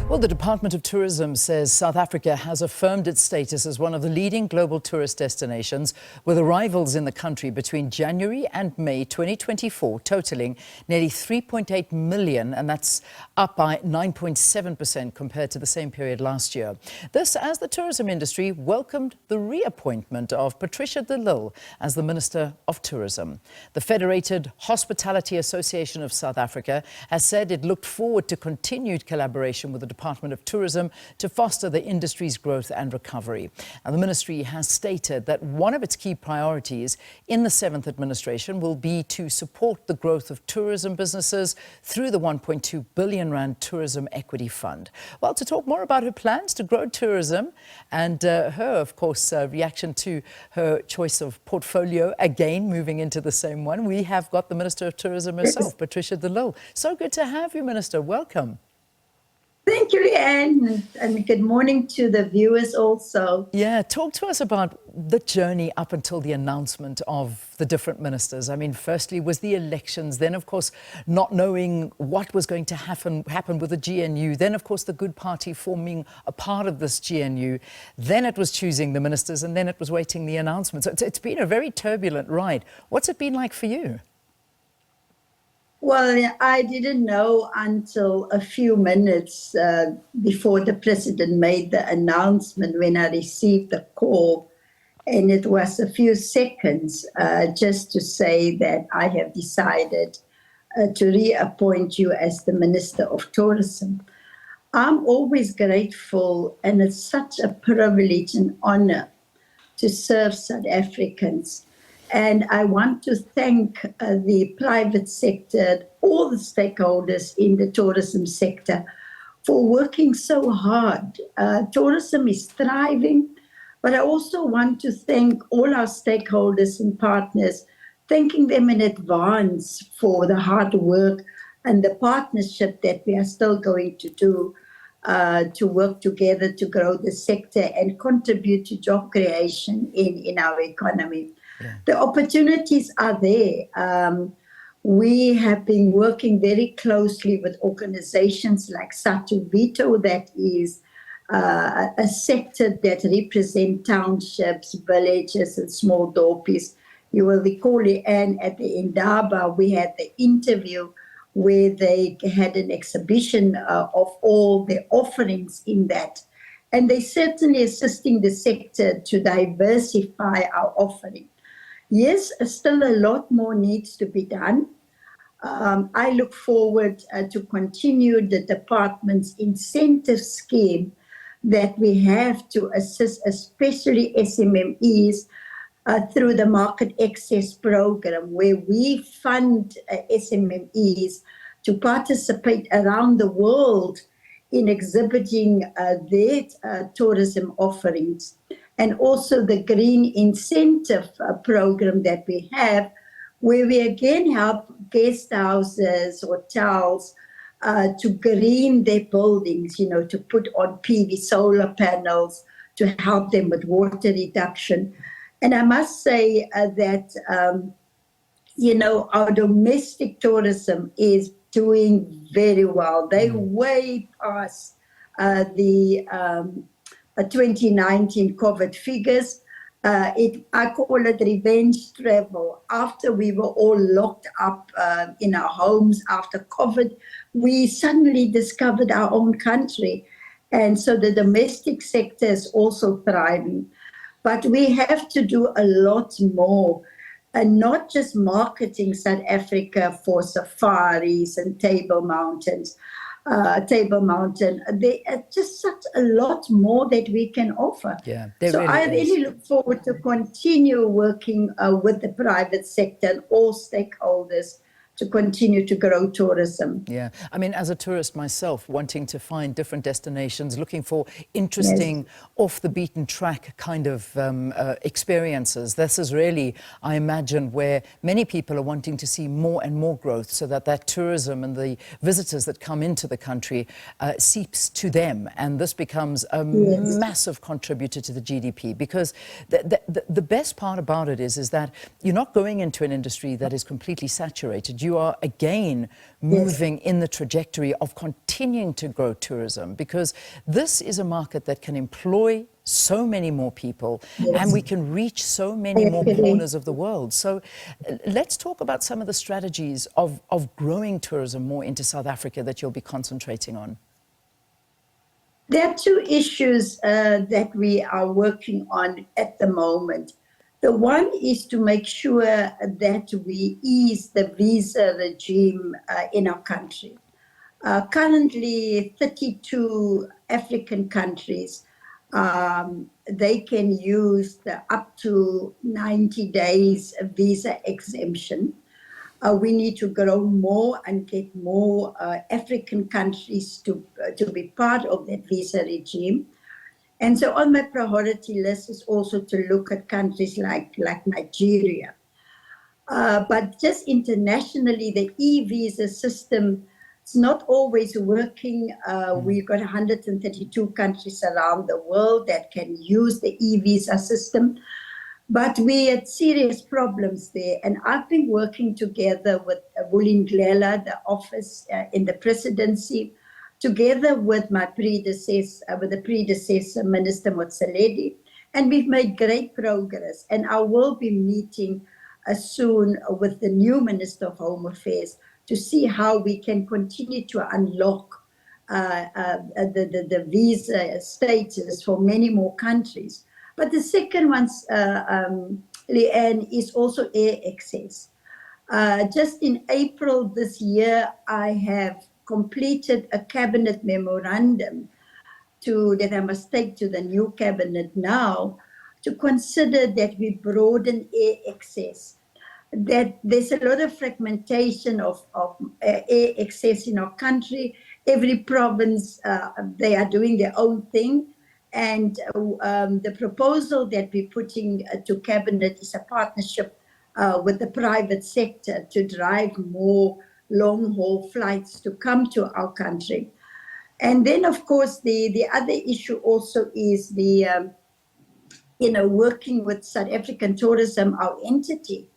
Well, the Department of Tourism says South Africa has affirmed its status as one of the leading global tourist destinations, with arrivals in the country between January and May 2024 totaling nearly 3.8 million, and that's up by 9.7% compared to the same period last year. This as the tourism industry welcomed the reappointment of Patricia De Lille as the Minister of Tourism. The Federated Hospitality Association of South Africa has said it looked forward to continued collaboration with the Department of Tourism to foster the industry's growth and recovery. And the ministry has stated that one of its key priorities in the 7th administration will be to support the growth of tourism businesses through the R1.2 billion Tourism Equity Fund. Well, to talk more about her plans to grow tourism and her, of course, reaction to her choice of portfolio, again, moving into the same one, we have got the Minister of Tourism herself, Patricia De Lille. So good to have you, Minister. Welcome. Thank you, Leanne, and good morning to the viewers also. Yeah, talk to us about the journey up until the announcement of the different ministers. I mean, firstly was the elections, then, of course, not knowing what was going to happen with the GNU, then, of course, the Good Party forming a part of this GNU, then it was choosing the ministers, and then it was waiting the announcement. So it's been a very turbulent ride. What's it been like for you? Well, I didn't know until a few minutes before the president made the announcement when I received the call. And it was a few seconds just to say that I have decided to reappoint you as the Minister of Tourism. I'm always grateful, and it's such a privilege and honor to serve South Africans. And I want to thank the private sector, all the stakeholders in the tourism sector for working so hard. Tourism is thriving, but I also want to thank all our stakeholders and partners, thanking them in advance for the hard work and the partnership that we are still going to do to work together to grow the sector and contribute to job creation in our economy. Yeah. The opportunities are there. We have been working very closely with organizations like SABC, that is a sector that represents townships, villages, and small dorpies. You will recall, and at the Indaba, we had the interview where they had an exhibition of all the offerings in that. And they're certainly assisting the sector to diversify our offering. Yes, still a lot more needs to be done. I look forward to continue the department's incentive scheme that we have to assist, especially SMMEs, through the market access program, where we fund SMMEs to participate around the world in exhibiting their tourism offerings. And also the green incentive program that we have, where we again help guest houses, hotels, to green their buildings, to put on PV solar panels to help them with water reduction. And I must say that, our domestic tourism is doing very well. They way past the 2019 COVID figures. I call it revenge travel. After we were all locked up in our homes after COVID, we suddenly discovered our own country. And so the domestic sector is also thriving. But we have to do a lot more, and not just marketing South Africa for safaris and Table Mountain. There are just such a lot more that we can offer. Yeah, so I really look forward to continue working with the private sector and all stakeholders to continue to grow tourism. Yeah, I mean, as a tourist myself, wanting to find different destinations, looking for interesting, off the beaten track kind of experiences. This is really, I imagine, where many people are wanting to see more and more growth, so that tourism and the visitors that come into the country seeps to them, and this becomes a massive contributor to the GDP. Because the best part about it is that you're not going into an industry that is completely saturated. you are again moving in the trajectory of continuing to grow tourism, because this is a market that can employ so many more people, and we can reach so many more corners of the world. So let's talk about some of the strategies of growing tourism more into South Africa that you'll be concentrating on. There are two issues that we are working on at the moment. The one is to make sure that we ease the visa regime in our country. Currently, 32 African countries, they can use the up to 90 days visa exemption. We need to grow more and get more African countries to be part of that visa regime. And so on my priority list is also to look at countries like Nigeria. But just internationally, the e-visa system is not always working. We've got 132 countries around the world that can use the e-visa system. But we had serious problems there. And I've been working together with Vulindlela, the office in the presidency, together with my predecessor, Minister Motsoaledi. And we've made great progress. And I will be meeting soon with the new Minister of Home Affairs to see how we can continue to unlock the visa status for many more countries. But the second one, Leanne, is also air access. Just in April this year, I have completed a cabinet memorandum that I must take to the new cabinet now to consider that we broaden air access. That there's a lot of fragmentation of air access in our country. Every province, they are doing their own thing. And the proposal that we're putting to cabinet is a partnership with the private sector to drive more long-haul flights to come to our country. And then, of course, the other issue also is the, working with South African Tourism, our entity.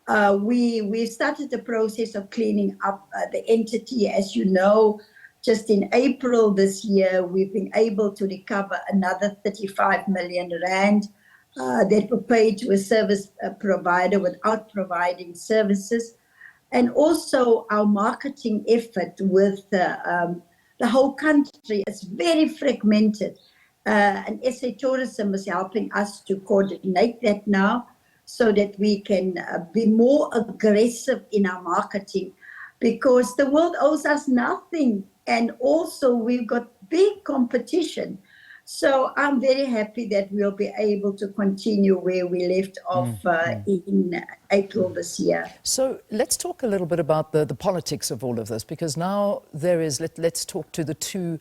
We started the process of cleaning up the entity. As you know, just in April this year, we've been able to recover another 35 million rand that were paid to a service provider without providing services. And also our marketing effort with the whole country is very fragmented. And SA Tourism is helping us to coordinate that now so that we can be more aggressive in our marketing, because the world owes us nothing. And also we've got big competition. So I'm very happy that we'll be able to continue where we left off in April this year. So let's talk a little bit about the politics of all of this, because now there is, let's talk to the two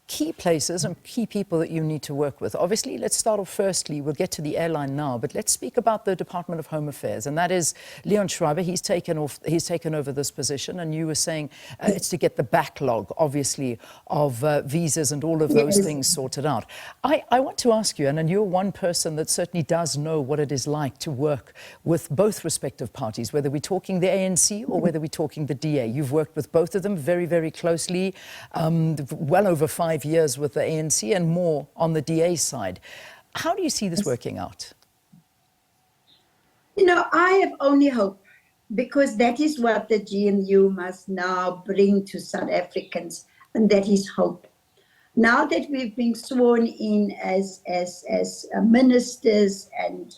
key places and key people that you need to work with. Obviously, let's start off firstly, we'll get to the airline now, but let's speak about the Department of Home Affairs, and that is Leon Schreiber. He's taken over this position, and you were saying it's to get the backlog, obviously, of visas and all of those things sorted out. I want to ask you, and you're one person that certainly does know what it is like to work with both respective parties, whether we're talking the ANC or whether we're talking the DA. You've worked with both of them very, very closely, well over 5 years with the ANC and more on the DA side. How do you see this working out? I have only hope, because that is what the GNU must now bring to South Africans, and that is hope. Now that we've been sworn in as ministers and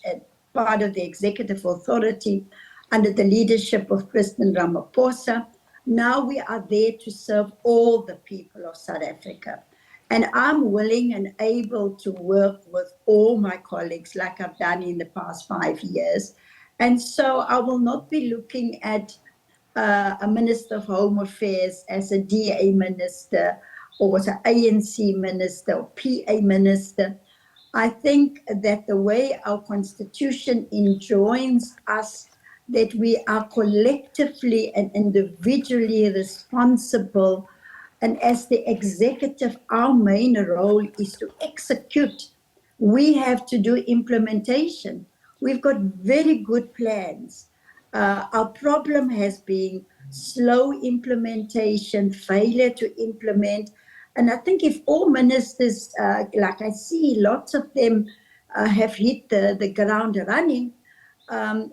part of the executive authority under the leadership of President Ramaphosa, now we are there to serve all the people of South Africa. And I'm willing and able to work with all my colleagues like I've done in the past 5 years. And so I will not be looking at a Minister of Home Affairs as a DA minister or as an ANC minister or PA minister. I think that the way our constitution enjoins us that we are collectively and individually responsible. And as the executive, our main role is to execute. We have to do implementation. We've got very good plans. Our problem has been slow implementation, failure to implement. And I think if all ministers, like I see lots of them have hit the ground running,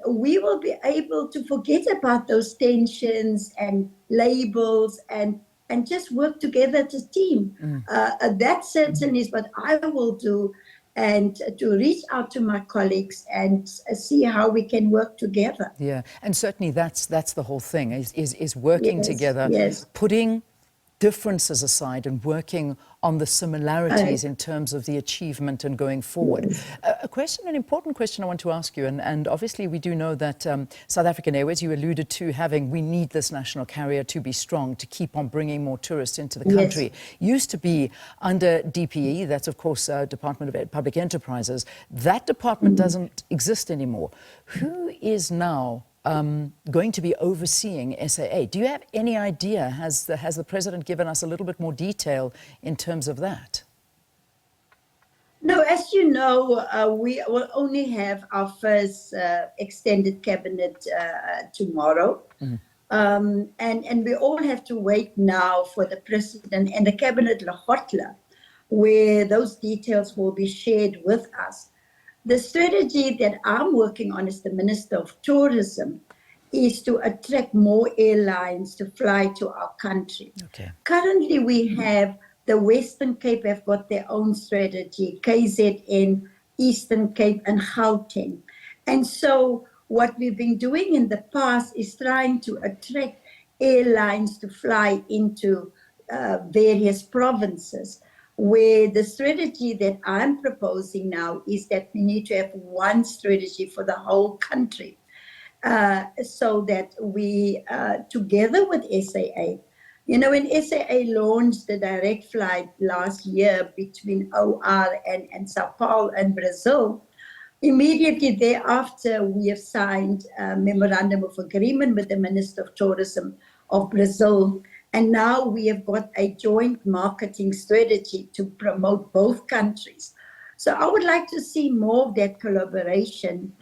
we will be able to forget about those tensions and labels and just work together as a team. That certainly is what I will do, and to reach out to my colleagues and see how we can work together. Yeah, and certainly that's the whole thing, is working Yes, together, yes. putting differences aside and working on the similarities in terms of the achievement and going forward. Yes. An important question I want to ask you, and obviously we do know that South African Airways, you alluded to we need this national carrier to be strong, to keep on bringing more tourists into the country. Yes. Used to be under DPE, that's of course Department of Public Enterprises. That department doesn't exist anymore. Who is now going to be overseeing SAA? Do you have any idea? Has the president given us a little bit more detail in terms of that? No, as you know, we will only have our first extended cabinet tomorrow. And we all have to wait now for the president and the cabinet Lekgotla, where those details will be shared with us. The strategy that I'm working on as the Minister of Tourism is to attract more airlines to fly to our country. Okay. Currently, we have the Western Cape have got their own strategy, KZN, Eastern Cape, and Gauteng. And so what we've been doing in the past is trying to attract airlines to fly into various provinces, where the strategy that I'm proposing now is that we need to have one strategy for the whole country, so that we, together with SAA, you know, when SAA launched the direct flight last year between OR and Sao Paulo and Brazil, immediately thereafter, we have signed a memorandum of agreement with the Minister of Tourism of Brazil. And now we have got a joint marketing strategy to promote both countries. So I would like to see more of that collaboration,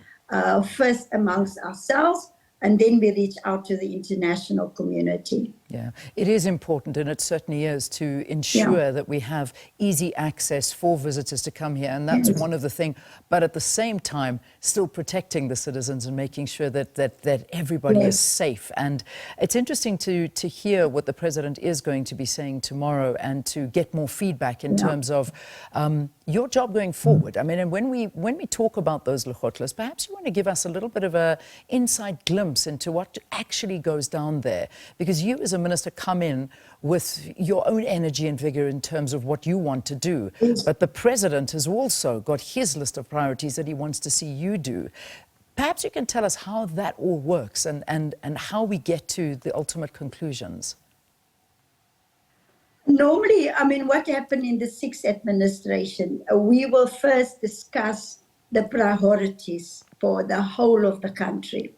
first amongst ourselves, and then we reach out to the international community. Yeah, it is important, and it certainly is, to ensure that we have easy access for visitors to come here, and that's one of the things. But at the same time, still protecting the citizens and making sure that everybody is safe. And it's interesting to hear what the president is going to be saying tomorrow, and to get more feedback in terms of your job going forward. I mean, and when we talk about those Lekgotlas, perhaps you want to give us a little bit of an inside glimpse into what actually goes down there, because you as a minister come in with your own energy and vigor in terms of what you want to do. But the president has also got his list of priorities that he wants to see you do. Perhaps you can tell us how that all works and how we get to the ultimate conclusions. Normally, I mean, what happened in the sixth administration, we will first discuss the priorities for the whole of the country.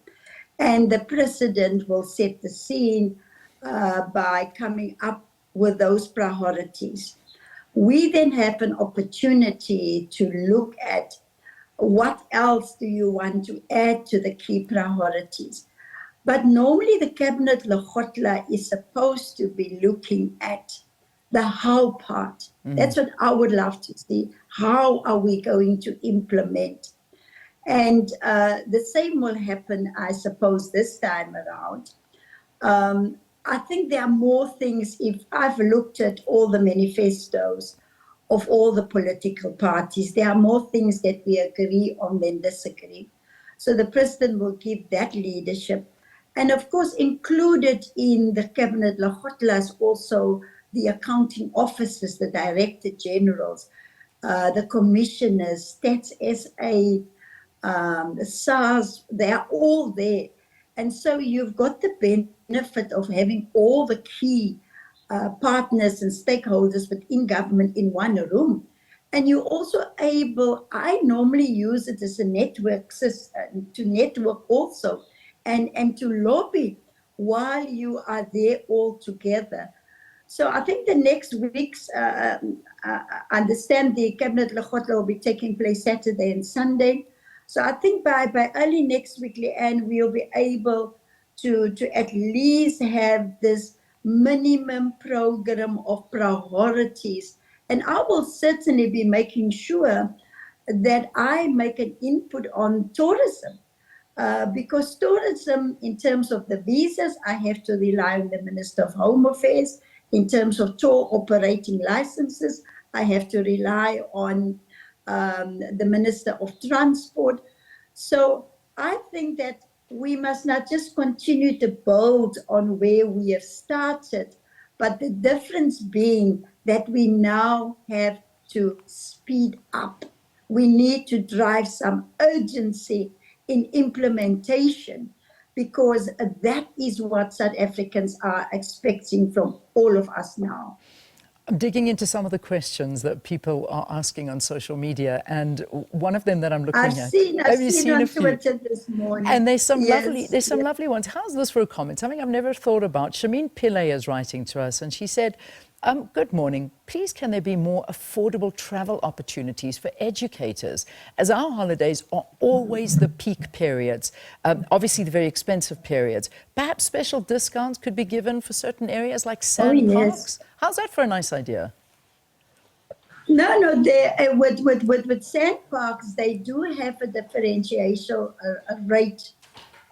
And the president will set the scene by coming up with those priorities. We then have an opportunity to look at what else do you want to add to the key priorities. But normally the Cabinet Lekgotla is supposed to be looking at the how part. That's what I would love to see. How are we going to implement? And the same will happen, I suppose, this time around. I think there are more things. If I've looked at all the manifestos of all the political parties, there are more things that we agree on than disagree. So the president will give that leadership. And of course, included in the Cabinet Lekgotla is also the accounting officers, the director generals, the commissioners, Stats SA, the SARS, they are all there. And so you've got the benefit of having all the key partners and stakeholders within government in one room. And you're also able, I normally use it as a network system, to network also and to lobby while you are there all together. So I think the next weeks, I understand the Cabinet Lekgotla will be taking place Saturday and Sunday. So I think by early next week, Leanne, we'll be able to at least have this minimum program of priorities. And I will certainly be making sure that I make an input on tourism. Because tourism, in terms of the visas, I have to rely on the Minister of Home Affairs. In terms of tour operating licenses, I have to rely on the Minister of Transport. So I think that we must not just continue to build on where we have started, but the difference being that we now have to speed up. We need to drive some urgency in implementation, because that is what South Africans are expecting from all of us now. I'm digging into some of the questions that people are asking on social media, and one of them that I'm looking I've at. seen a on few? Twitter this morning. And there's some Yes, lovely ones. How's this for a comment? Something I've never thought about. Shamin Pillay is writing to us, and she said, good morning. Please, can there be more affordable travel opportunities for educators, as our holidays are always the peak periods, obviously the very expensive periods. Perhaps special discounts could be given for certain areas like sand parks. How's that for a nice idea? No, with sand parks, they do have a differentiation rate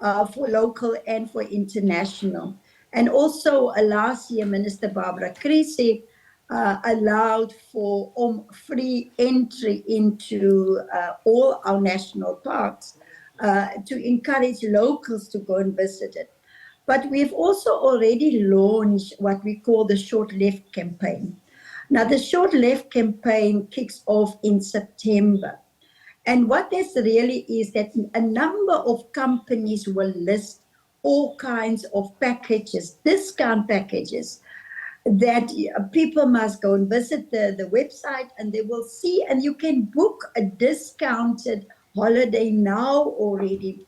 for local and for international. And also last year, Minister Barbara Creasy allowed for free entry into all our national parks to encourage locals to go and visit it. But we've also already launched what we call the Short Left campaign. Now, the Short Left campaign kicks off in September. And what this really is that a number of companies will list all kinds of packages, discount packages, that people must go and visit the website, and they will see, and you can book a discounted holiday now already.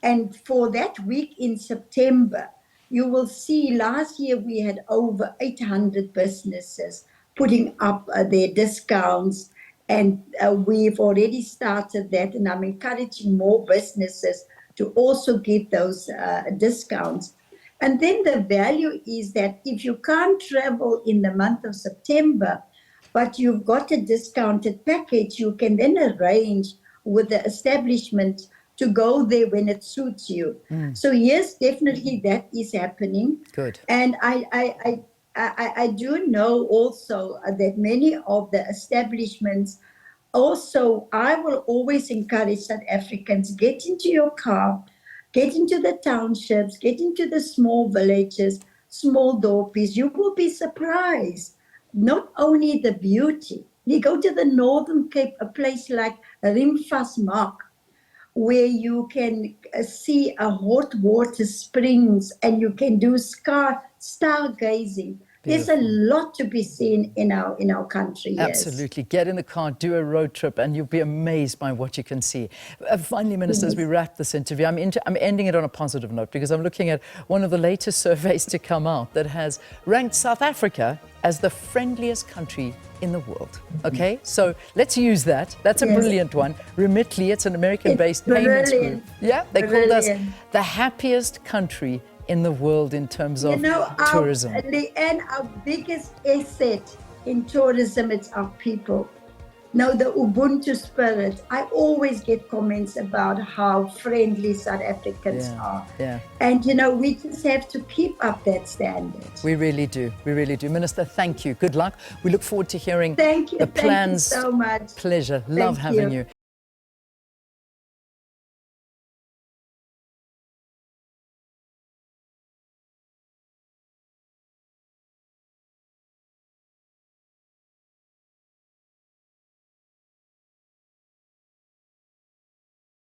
And for that week in September, you will see last year we had over 800 businesses putting up their discounts. And we've already started that, and I'm encouraging more businesses to also give those discounts. And then the value is that if you can't travel in the month of September, but you've got a discounted package, you can then arrange with the establishment to go there when it suits you. So yes, definitely that is happening. Good. And I do know also that many of the establishments also, I will always encourage South Africans, get into your car, get into the townships, get into the small villages, small dorpies. You will be surprised. Not only the beauty. You go to the Northern Cape, a place like Rimfasmark, where you can see a hot water springs and you can do stargazing. There's a lot to be seen in our country. Yes. Absolutely. Get in the car, do a road trip, and you'll be amazed by what you can see. Finally, Minister, as we wrap this interview, I'm ending it on a positive note, because I'm looking at one of the latest surveys to come out that has ranked South Africa as the friendliest country in the world. Okay, so let's use that. That's a brilliant one. Remitly, it's an American-based payments group. Yeah, they called us the happiest country in the world in terms of tourism. And our biggest asset in tourism, it's our people. Now, the Ubuntu spirit, I always get comments about how friendly South Africans are. Yeah. And, we just have to keep up that standard. We really do. We really do. Minister, thank you. Good luck. We look forward to hearing the plans. Thank you so much. Pleasure. Love having you.